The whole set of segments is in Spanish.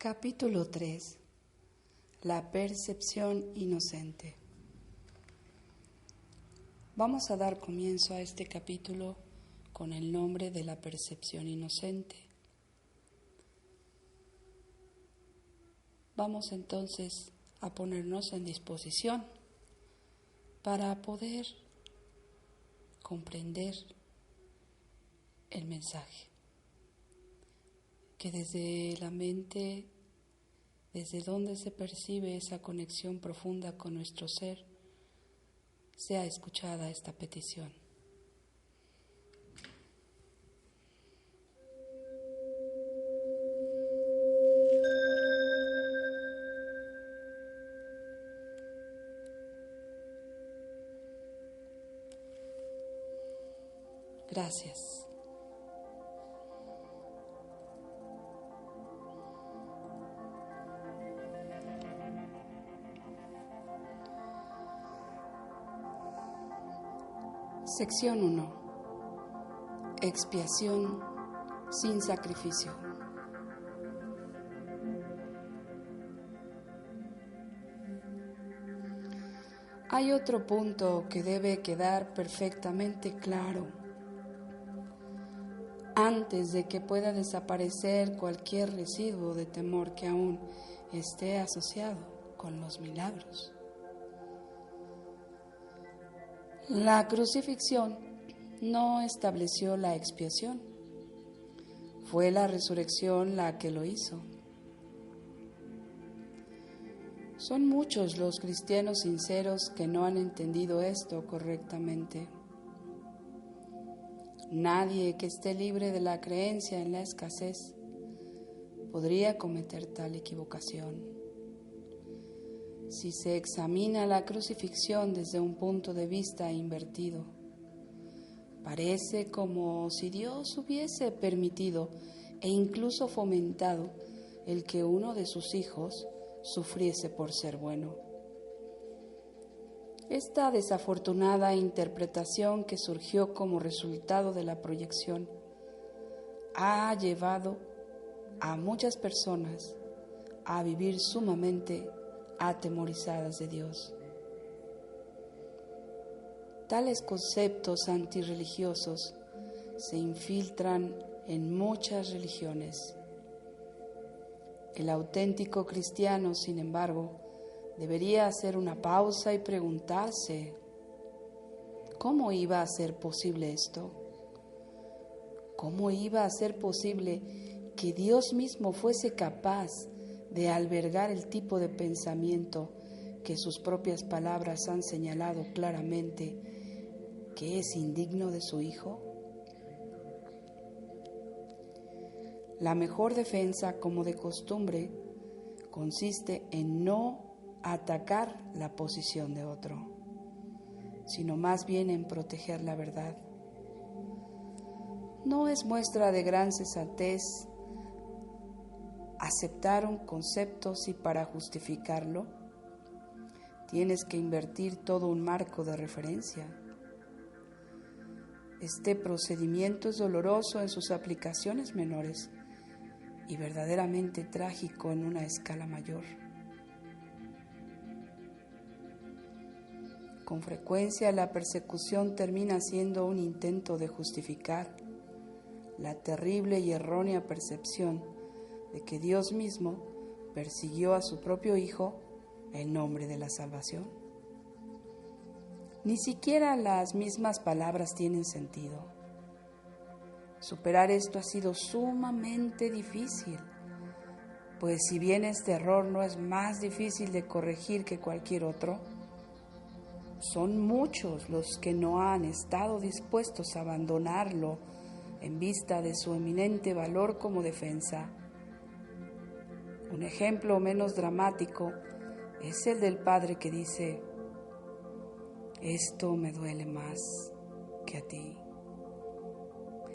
Capítulo 3. La percepción inocente. Vamos a dar comienzo a este capítulo con el nombre de la percepción inocente. Vamos entonces a ponernos en disposición para poder comprender el mensaje que desde la mente, desde donde se percibe esa conexión profunda con nuestro ser, sea escuchada esta petición. Gracias. Sección 1. Expiación sin sacrificio. Hay otro punto que debe quedar perfectamente claro antes de que pueda desaparecer cualquier residuo de temor que aún esté asociado con los milagros. La crucifixión no estableció la expiación, fue la resurrección la que lo hizo. Son muchos los cristianos sinceros que no han entendido esto correctamente. Nadie que esté libre de la creencia en la escasez podría cometer tal equivocación. Si se examina la crucifixión desde un punto de vista invertido, parece como si Dios hubiese permitido e incluso fomentado el que uno de sus hijos sufriese por ser bueno. Esta desafortunada interpretación que surgió como resultado de la proyección ha llevado a muchas personas a vivir sumamente atemorizadas de Dios. Tales conceptos antirreligiosos se infiltran en muchas religiones. El auténtico cristiano, sin embargo, debería hacer una pausa y preguntarse: ¿cómo iba a ser posible esto? ¿Cómo iba a ser posible que Dios mismo fuese capaz de albergar el tipo de pensamiento que sus propias palabras han señalado claramente que es indigno de su Hijo? La mejor defensa, como de costumbre, consiste en no atacar la posición de otro, sino más bien en proteger la verdad. No es muestra de gran sensatez aceptar un concepto si para justificarlo tienes que invertir todo un marco de referencia. Este procedimiento es doloroso en sus aplicaciones menores y verdaderamente trágico en una escala mayor. Con frecuencia la persecución termina siendo un intento de justificar la terrible y errónea percepción de que Dios mismo persiguió a su propio Hijo en nombre de la salvación. Ni siquiera las mismas palabras tienen sentido. Superar esto ha sido sumamente difícil, pues si bien este error no es más difícil de corregir que cualquier otro, son muchos los que no han estado dispuestos a abandonarlo en vista de su eminente valor como defensa. Un ejemplo menos dramático es el del padre que dice: esto me duele más que a ti,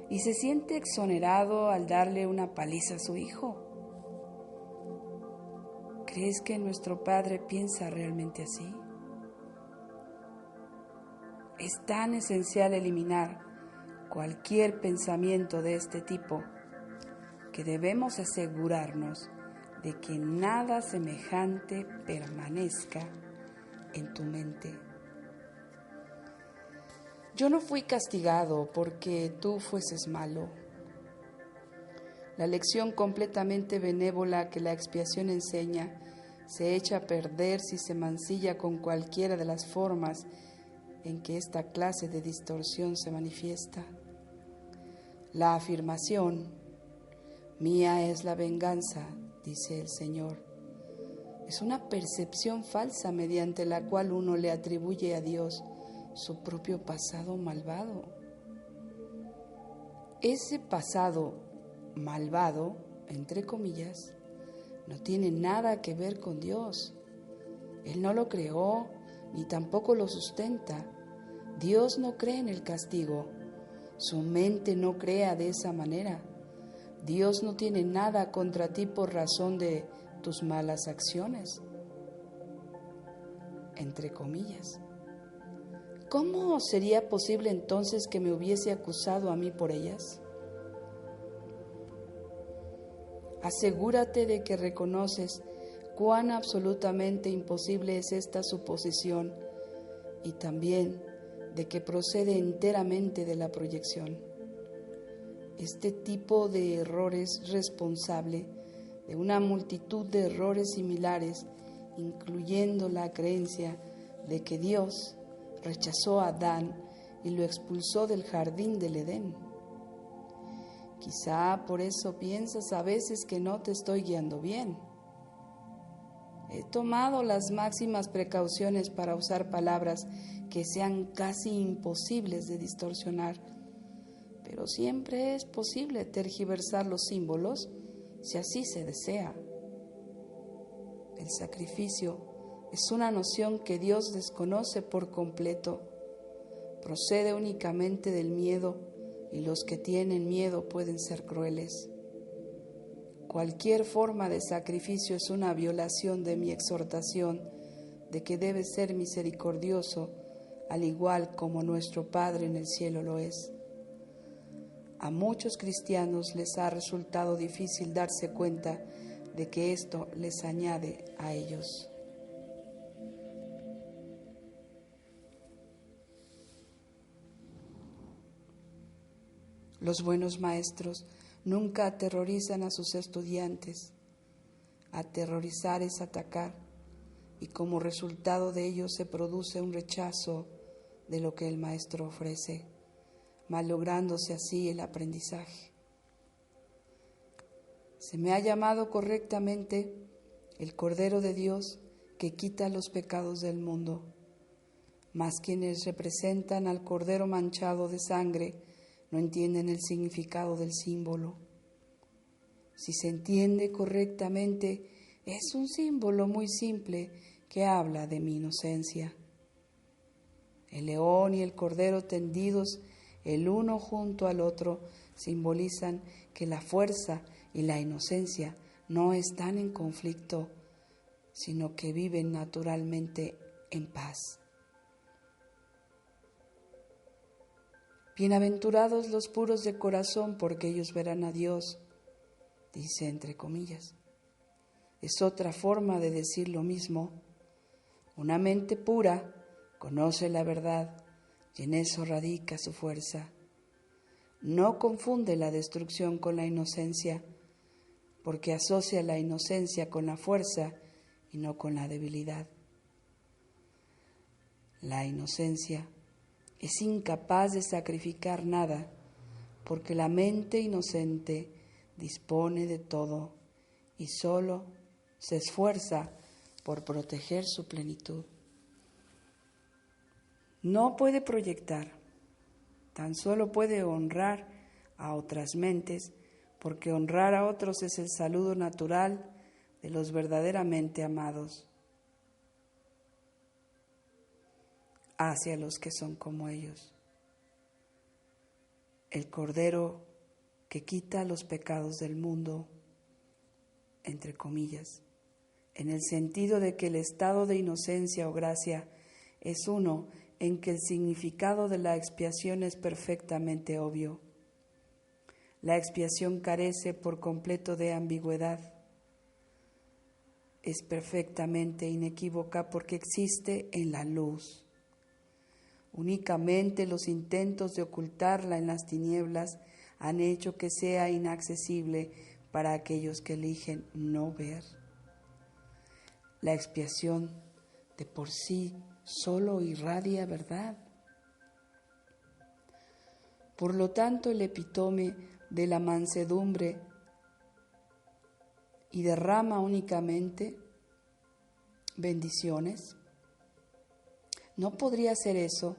y se siente exonerado al darle una paliza a su hijo. ¿Crees que nuestro Padre piensa realmente así? Es tan esencial eliminar cualquier pensamiento de este tipo que debemos asegurarnos de que nada semejante permanezca en tu mente. Yo no fui castigado porque tú fueses malo. La lección completamente benévola que la expiación enseña se echa a perder si se mancilla con cualquiera de las formas en que esta clase de distorsión se manifiesta. La afirmación, mía es la venganza, dice el Señor, es una percepción falsa mediante la cual uno le atribuye a Dios su propio pasado malvado. Ese pasado malvado, entre comillas, no tiene nada que ver con Dios. Él no lo creó, ni tampoco lo sustenta. Dios no cree en el castigo. Su mente no crea de esa manera. Dios no tiene nada contra ti por razón de tus malas acciones, entre comillas. ¿Cómo sería posible entonces que me hubiese acusado a mí por ellas? Asegúrate de que reconoces cuán absolutamente imposible es esta suposición y también de que procede enteramente de la proyección. Este tipo de error es responsable de una multitud de errores similares, incluyendo la creencia de que Dios rechazó a Adán y lo expulsó del jardín del Edén. Quizá por eso piensas a veces que no te estoy guiando bien. He tomado las máximas precauciones para usar palabras que sean casi imposibles de distorsionar, pero siempre es posible tergiversar los símbolos si así se desea. El sacrificio es una noción que Dios desconoce por completo. Procede únicamente del miedo y los que tienen miedo pueden ser crueles. Cualquier forma de sacrificio es una violación de mi exhortación de que debes ser misericordioso, al igual como nuestro Padre en el cielo lo es. A muchos cristianos les ha resultado difícil darse cuenta de que esto les añade a ellos. Los buenos maestros nunca aterrorizan a sus estudiantes. Aterrorizar es atacar, y como resultado de ello se produce un rechazo de lo que el maestro ofrece, malográndose así el aprendizaje. Se me ha llamado correctamente el Cordero de Dios que quita los pecados del mundo, mas quienes representan al Cordero manchado de sangre no entienden el significado del símbolo. Si se entiende correctamente, es un símbolo muy simple que habla de mi inocencia. El león y el cordero tendidos el uno junto al otro simbolizan que la fuerza y la inocencia no están en conflicto, sino que viven naturalmente en paz. Bienaventurados los puros de corazón, porque ellos verán a Dios, dice entre comillas. Es otra forma de decir lo mismo. Una mente pura conoce la verdad y en eso radica su fuerza. No confunde la destrucción con la inocencia, porque asocia la inocencia con la fuerza y no con la debilidad. La inocencia es incapaz de sacrificar nada, porque la mente inocente dispone de todo y solo se esfuerza por proteger su plenitud. No puede proyectar, tan solo puede honrar a otras mentes, porque honrar a otros es el saludo natural de los verdaderamente amados hacia los que son como ellos. El Cordero que quita los pecados del mundo, entre comillas, en el sentido de que el estado de inocencia o gracia es uno en que el significado de la expiación es perfectamente obvio. La expiación carece por completo de ambigüedad. es perfectamente inequívoca porque existe en la luz. Únicamente los intentos de ocultarla en las tinieblas han hecho que sea inaccesible para aquellos que eligen no ver. La expiación de por sí solo irradia verdad. Por lo tanto, el epítome de la mansedumbre y derrama únicamente bendiciones. No podría ser eso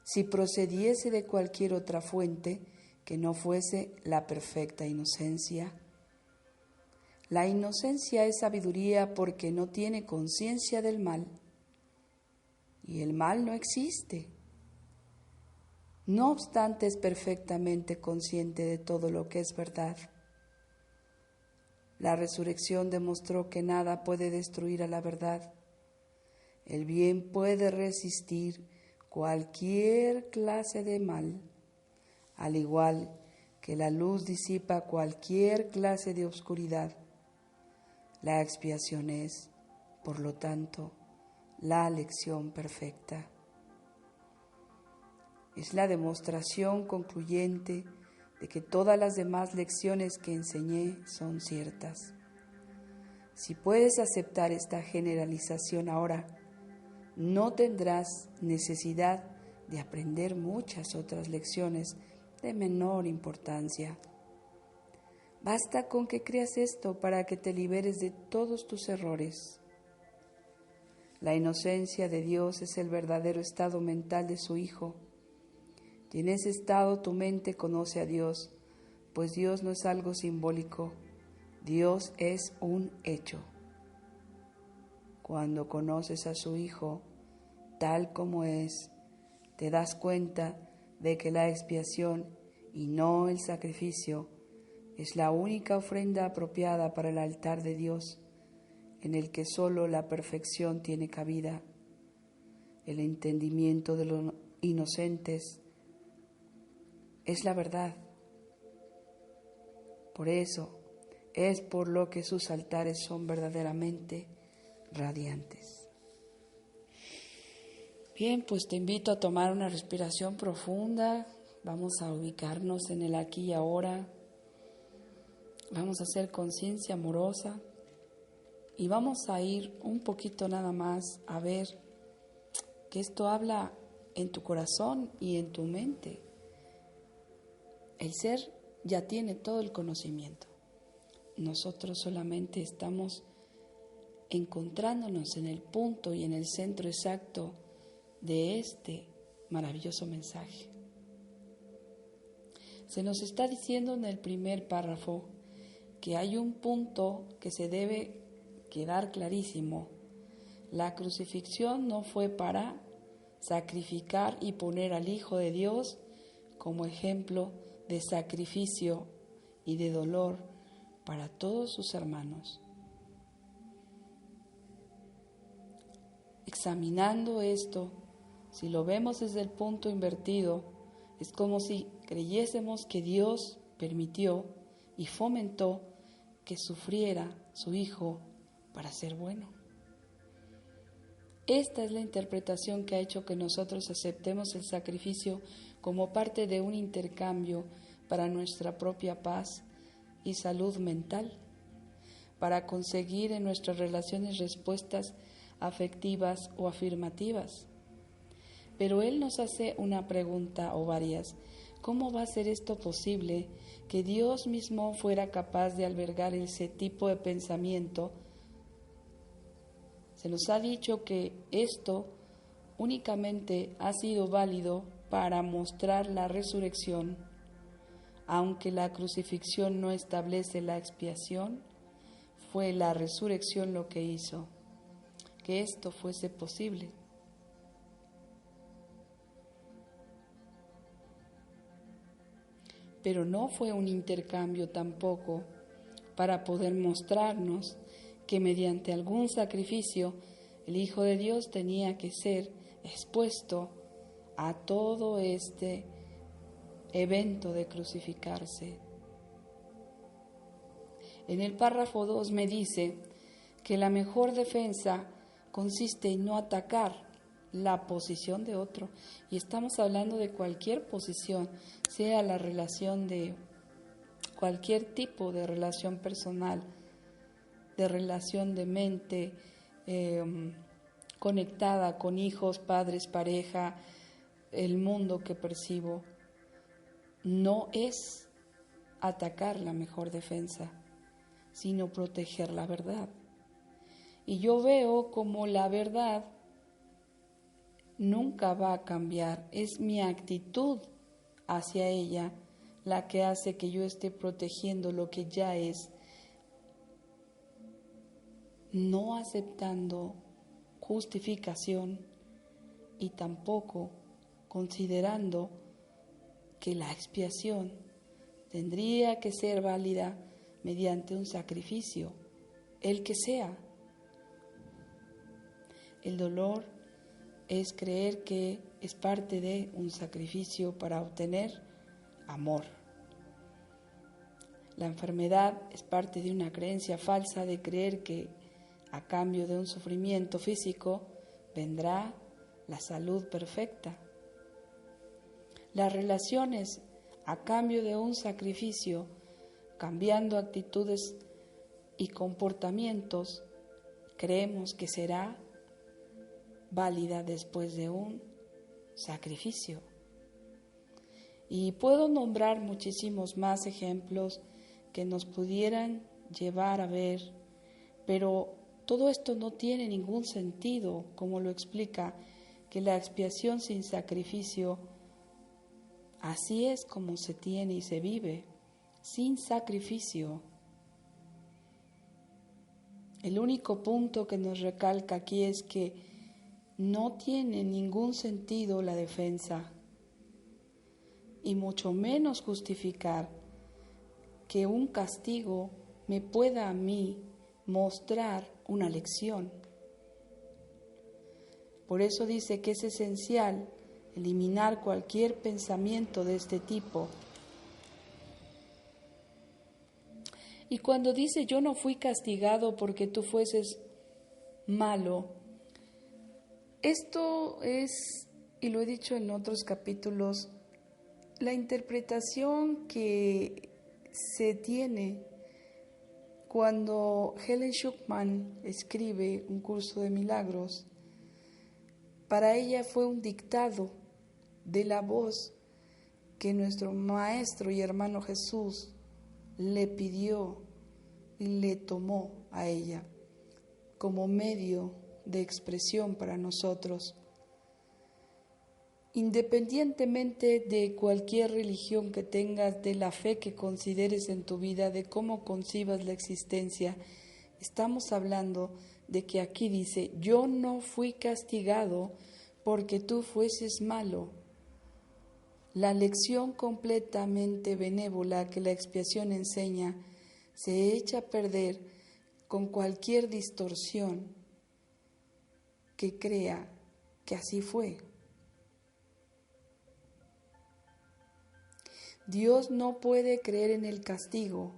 si procediese de cualquier otra fuente que no fuese la perfecta inocencia. La inocencia es sabiduría porque no tiene conciencia del mal, y el mal no existe. No obstante, es perfectamente consciente de todo lo que es verdad. La resurrección demostró que nada puede destruir a la verdad. El bien puede resistir cualquier clase de mal, al igual que la luz disipa cualquier clase de oscuridad. La expiación es, por lo tanto, la lección perfecta. Es la demostración concluyente de que todas las demás lecciones que enseñé son ciertas. Si puedes aceptar esta generalización ahora, no tendrás necesidad de aprender muchas otras lecciones de menor importancia. Basta con que creas esto para que te liberes de todos tus errores. La inocencia de Dios es el verdadero estado mental de su Hijo. Y en ese estado tu mente conoce a Dios, pues Dios no es algo simbólico, Dios es un hecho. Cuando conoces a su Hijo tal como es, te das cuenta de que la expiación y no el sacrificio es la única ofrenda apropiada para el altar de Dios, en el que solo la perfección tiene cabida. El entendimiento de los inocentes es la verdad. Por eso es por lo que sus altares son verdaderamente radiantes. Bien, pues te invito a tomar una respiración profunda. Vamos a ubicarnos en el aquí y ahora. Vamos a hacer conciencia amorosa y vamos a ir un poquito nada más a ver que esto habla en tu corazón y en tu mente. El ser ya tiene todo el conocimiento. Nosotros solamente estamos encontrándonos en el punto y en el centro exacto de este maravilloso mensaje. Se nos está diciendo en el primer párrafo que hay un punto que se debe quedar clarísimo. La crucifixión no fue para sacrificar y poner al Hijo de Dios como ejemplo de sacrificio y de dolor para todos sus hermanos. Examinando esto, si lo vemos desde el punto invertido, es como si creyésemos que Dios permitió y fomentó que sufriera su Hijo para ser bueno. Esta es la interpretación que ha hecho que nosotros aceptemos el sacrificio como parte de un intercambio para nuestra propia paz y salud mental, para conseguir en nuestras relaciones respuestas afectivas o afirmativas. Pero Él nos hace una pregunta o varias. ¿Cómo va a ser esto posible, que Dios mismo fuera capaz de albergar ese tipo de pensamiento? Se nos ha dicho que esto únicamente ha sido válido para mostrar la resurrección, aunque la crucifixión no establece la expiación, fue la resurrección lo que hizo que esto fuese posible. Pero no fue un intercambio tampoco para poder mostrarnos que mediante algún sacrificio el Hijo de Dios tenía que ser expuesto a todo este evento de crucificarse. En el párrafo 2 me dice, que la mejor defensa consiste en no atacar la posición de otro. Y estamos hablando de cualquier posición, sea la relación de cualquier tipo de relación personal, de relación de mente, conectada con hijos, padres, pareja, el mundo que percibo. No es atacar la mejor defensa, sino proteger la verdad. Y yo veo como la verdad nunca va a cambiar, es mi actitud hacia ella la que hace que yo esté protegiendo lo que ya es, no aceptando justificación y tampoco considerando que la expiación tendría que ser válida mediante un sacrificio, el que sea. El dolor es creer que es parte de un sacrificio para obtener amor. La enfermedad es parte de una creencia falsa de creer que a cambio de un sufrimiento físico vendrá la salud perfecta. Las relaciones a cambio de un sacrificio, cambiando actitudes y comportamientos, creemos que será válida después de un sacrificio. Y puedo nombrar muchísimos más ejemplos que nos pudieran llevar a ver, pero todo esto no tiene ningún sentido, como lo explica, que la expiación sin sacrificio, así es como se tiene y se vive, sin sacrificio. El único punto que nos recalca aquí es que no tiene ningún sentido la defensa, y mucho menos justificar que un castigo me pueda a mí mostrar una lección. Por eso dice que es esencial eliminar cualquier pensamiento de este tipo. Y cuando dice yo no fui castigado porque tú fueses malo, esto es, y lo he dicho en otros capítulos, la interpretación que se tiene cuando Helen Schucman escribe un curso de milagros. Para ella fue un dictado de la voz que nuestro Maestro y hermano Jesús le pidió y le tomó a ella como medio de expresión para nosotros. Independientemente de cualquier religión que tengas, de la fe que consideres en tu vida, de cómo concibas la existencia, estamos hablando de que aquí dice, yo no fui castigado porque tú fueses malo. La lección completamente benévola que la expiación enseña se echa a perder con cualquier distorsión que crea que así fue. Dios no puede creer en el castigo.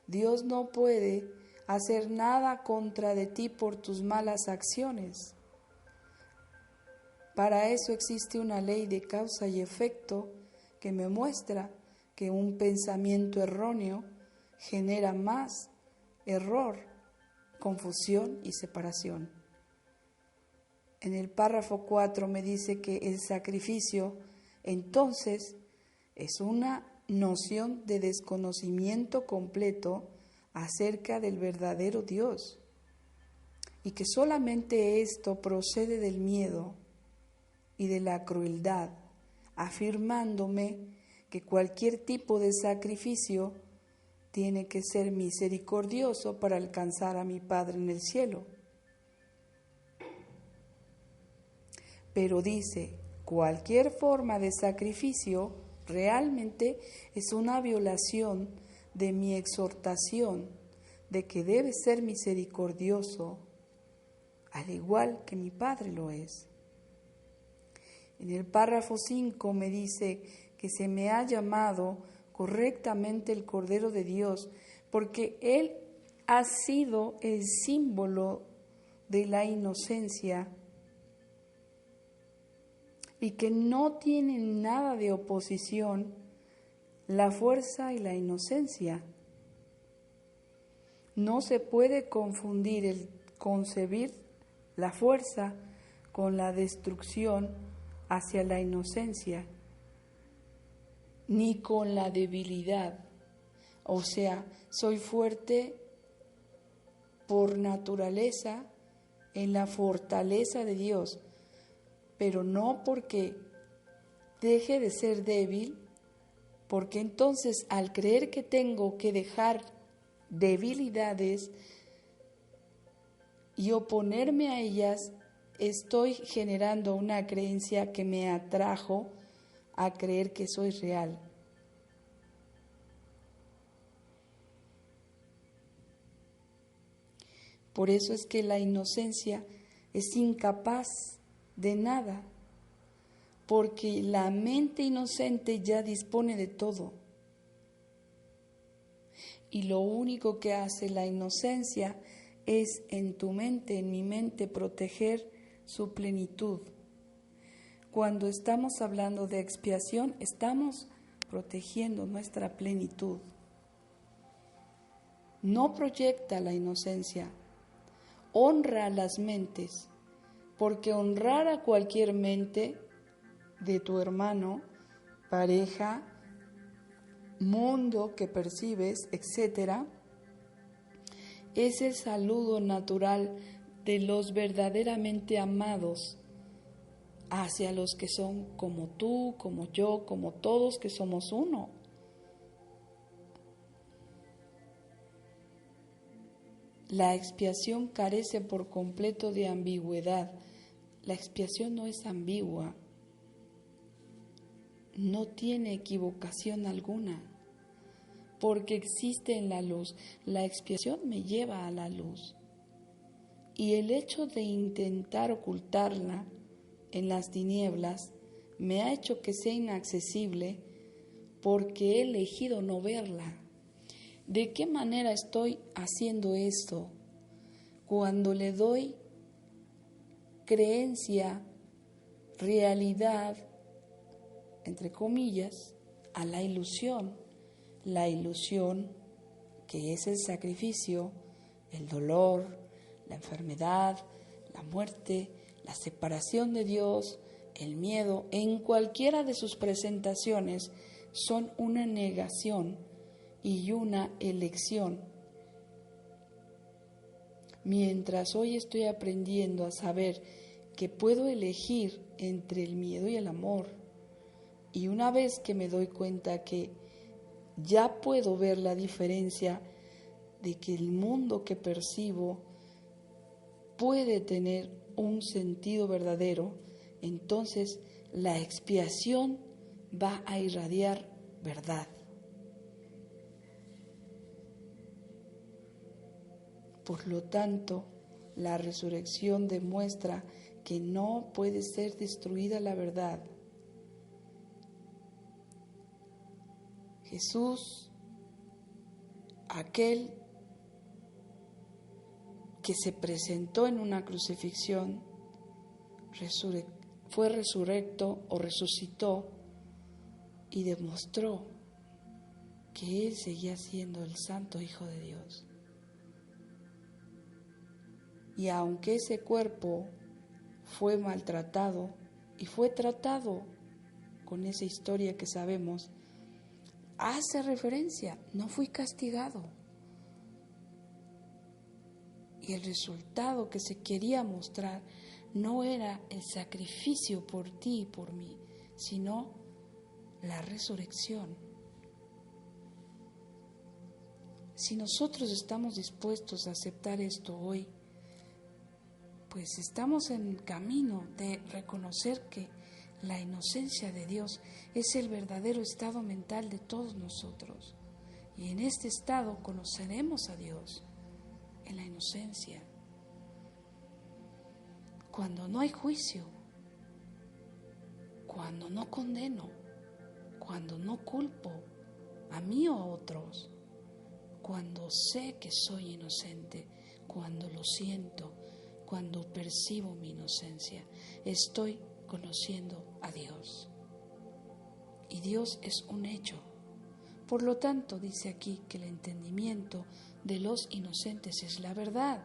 Dios no puede hacer nada contra de ti por tus malas acciones. Para eso existe una ley de causa y efecto que me muestra que un pensamiento erróneo genera más error, confusión y separación. En el párrafo 4 me dice que el sacrificio, entonces, es una noción de desconocimiento completo acerca del verdadero Dios y que solamente esto procede del miedo y de la crueldad, afirmándome que cualquier tipo de sacrificio tiene que ser misericordioso para alcanzar a mi Padre en el cielo. Pero dice, cualquier forma de sacrificio realmente es una violación de mi exhortación de que debe ser misericordioso, al igual que mi Padre lo es. En el párrafo 5 me dice que se me ha llamado correctamente el Cordero de Dios, porque Él ha sido el símbolo de la inocencia y que no tienen nada de oposición la fuerza y la inocencia. No se puede confundir el concebir la fuerza con la destrucción hacia la inocencia, ni con la debilidad. O sea, soy fuerte por naturaleza en la fortaleza de Dios, pero no porque deje de ser débil, porque entonces al creer que tengo que dejar debilidades y oponerme a ellas, estoy generando una creencia que me atrajo a creer que soy real. Por eso es que la inocencia es incapaz de nada, porque la mente inocente ya dispone de todo. Y lo único que hace la inocencia es en tu mente, en mi mente, proteger su plenitud. Cuando estamos hablando de expiación, estamos protegiendo nuestra plenitud. No proyecta la inocencia, honra las mentes, porque honrar a cualquier mente de tu hermano, pareja, mundo que percibes, etc., es el saludo natural de los verdaderamente amados hacia los que son como tú, como yo, como todos que somos uno. La expiación carece por completo de ambigüedad. La expiación no es ambigua, no tiene equivocación alguna, porque existe en la luz. La expiación me lleva a la luz. Y el hecho de intentar ocultarla en las tinieblas me ha hecho que sea inaccesible porque he elegido no verla. ¿De qué manera estoy haciendo esto? Cuando le doy creencia, realidad, entre comillas, a la ilusión que es el sacrificio, el dolor, la enfermedad, la muerte, la separación de Dios, el miedo, en cualquiera de sus presentaciones, son una negación y una elección. Mientras hoy estoy aprendiendo a saber que puedo elegir entre el miedo y el amor, y una vez que me doy cuenta que ya puedo ver la diferencia de que el mundo que percibo puede tener un sentido verdadero, entonces la expiación va a irradiar verdad. Por lo tanto, la resurrección demuestra que no puede ser destruida la verdad. Jesús, aquel que se presentó en una crucifixión, fue resurrecto o resucitó y demostró que Él seguía siendo el Santo Hijo de Dios. Y aunque ese cuerpo fue maltratado y fue tratado con esa historia que sabemos, hace referencia, no fui castigado. Y el resultado que se quería mostrar no era el sacrificio por ti y por mí, sino la resurrección. Si nosotros estamos dispuestos a aceptar esto hoy, pues estamos en camino de reconocer que la inocencia de Dios es el verdadero estado mental de todos nosotros. Y en este estado conoceremos a Dios, en la inocencia. Cuando no hay juicio, cuando no condeno, cuando no culpo a mí o a otros, cuando sé que soy inocente, cuando lo siento, cuando percibo mi inocencia, estoy conociendo a Dios. Y Dios es un hecho. Por lo tanto, dice aquí que el entendimiento de los inocentes es la verdad.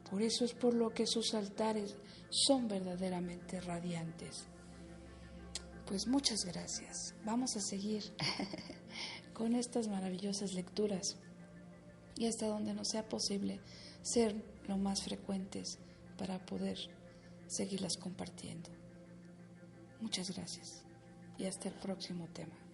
Por eso es por lo que sus altares son verdaderamente radiantes. Pues muchas gracias. Vamos a seguir con estas maravillosas lecturas y hasta donde nos sea posible ser lo más frecuentes para poder seguirlas compartiendo. Muchas gracias y hasta el próximo tema.